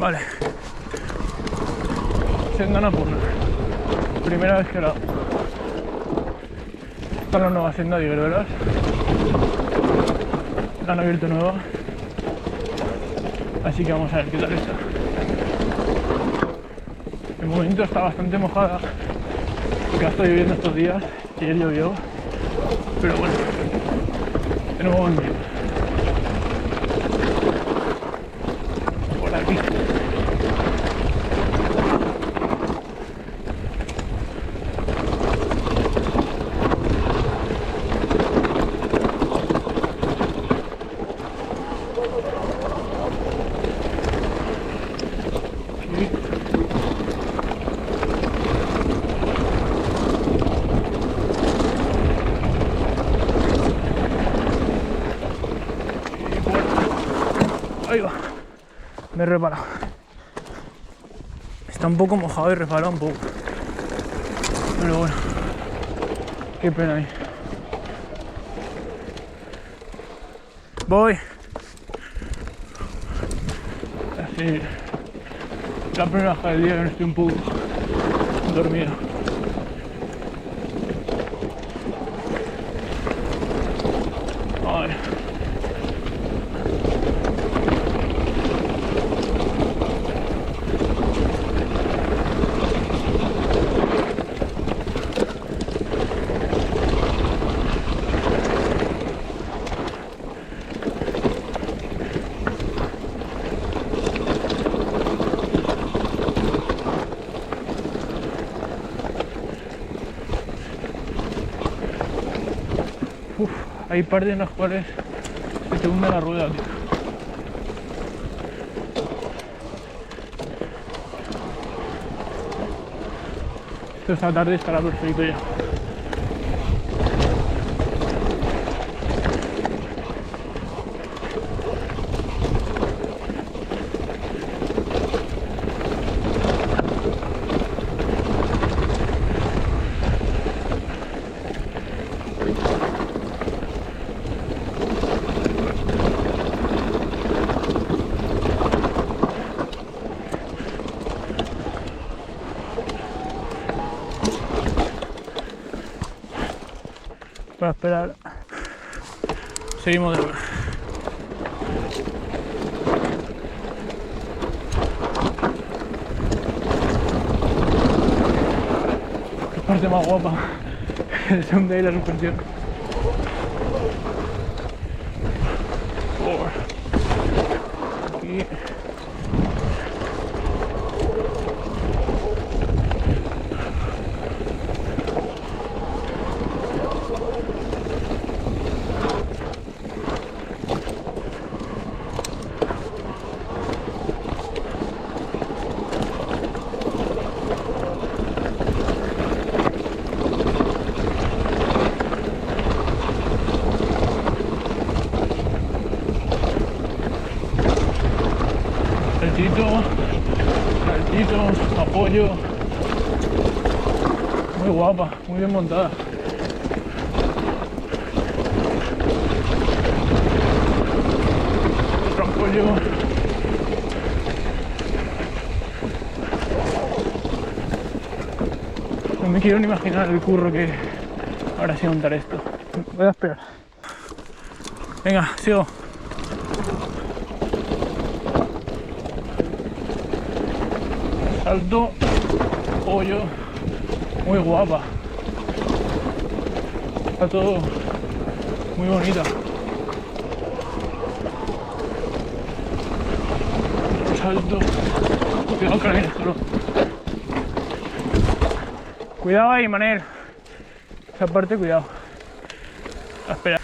Vale. Senda-Annapurna. Primera vez que la hago. Esta es la nueva senda de Igueruelas. La han abierto nueva. Así que vamos a ver qué tal está. De momento está bastante mojada porque ha estado lloviendo estos días. Ayer llovió. Pero bueno, tenemos buen día. Por aquí. Ahí va, me he reparado. Está un poco mojado y resbala un poco. Pero bueno, qué pena ahí. Voy. Así, la primera bajada del día que no estoy un poco dormido. Ay. Hay partes en las cuales se te hunde la rueda, tío. Esta tarde estará perfecto ya. Para esperar, seguimos de vuelta. Qué parte más guapa, el sound de ahí, la suspensión. Aquí. Saltito, apoyo. Muy guapa, muy bien montada. Otro apoyo. No me quiero ni imaginar el curro que habrá sido montar esto. Voy a esperar. Venga, sigo. Salto, pollo, muy guapa. Está todo muy bonita. Salto, cuidado con el solo. Cuidado ahí, Manel. Esa parte, cuidado. Espera.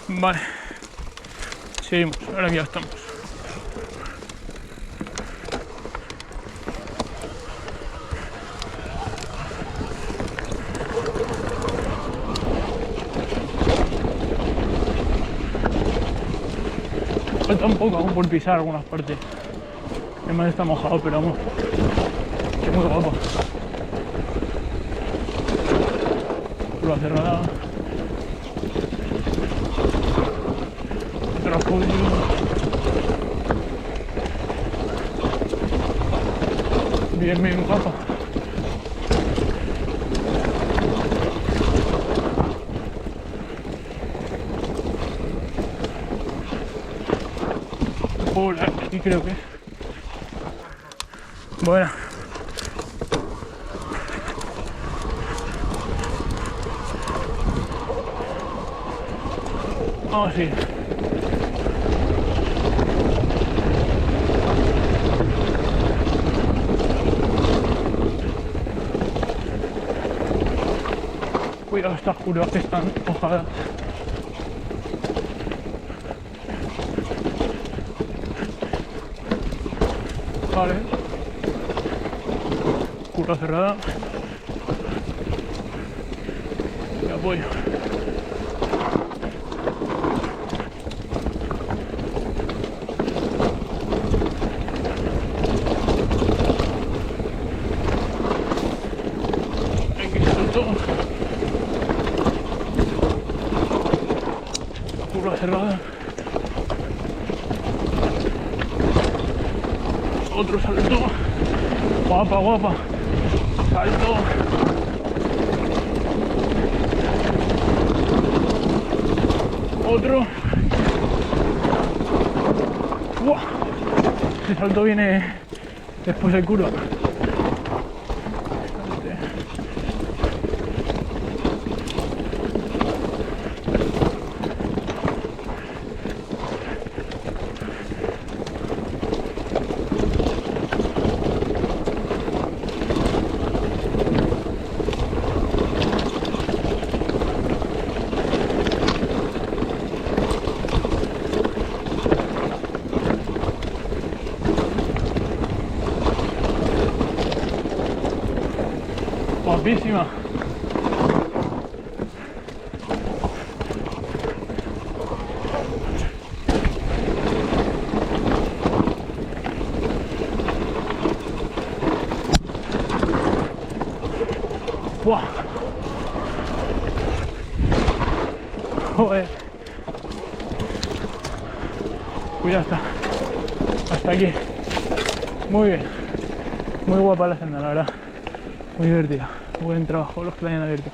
Vale. Seguimos, ahora que ya estamos. Falta un poco aún por pisar algunas partes. Además está mojado, pero vamos. Es muy guapo. Curva cerrada. Otro apoyo. bien, bien guapo. Por aquí creo que es. Bueno. Vamos a ir. Cuidado, estas curvas que están mojadas. Vale. Curva cerrada. Y apoyo. Aquí salto. Curva cerrada. Otro salto. Guapa, guapa. Salto. Otro. ¡Wow! Este salto viene después de curva. Guapísima. ¡Buah! Joder. Pues ya está. Hasta aquí. Muy bien. Muy guapa la senda, la verdad. Muy divertida. Buen trabajo los que la hayan abierto.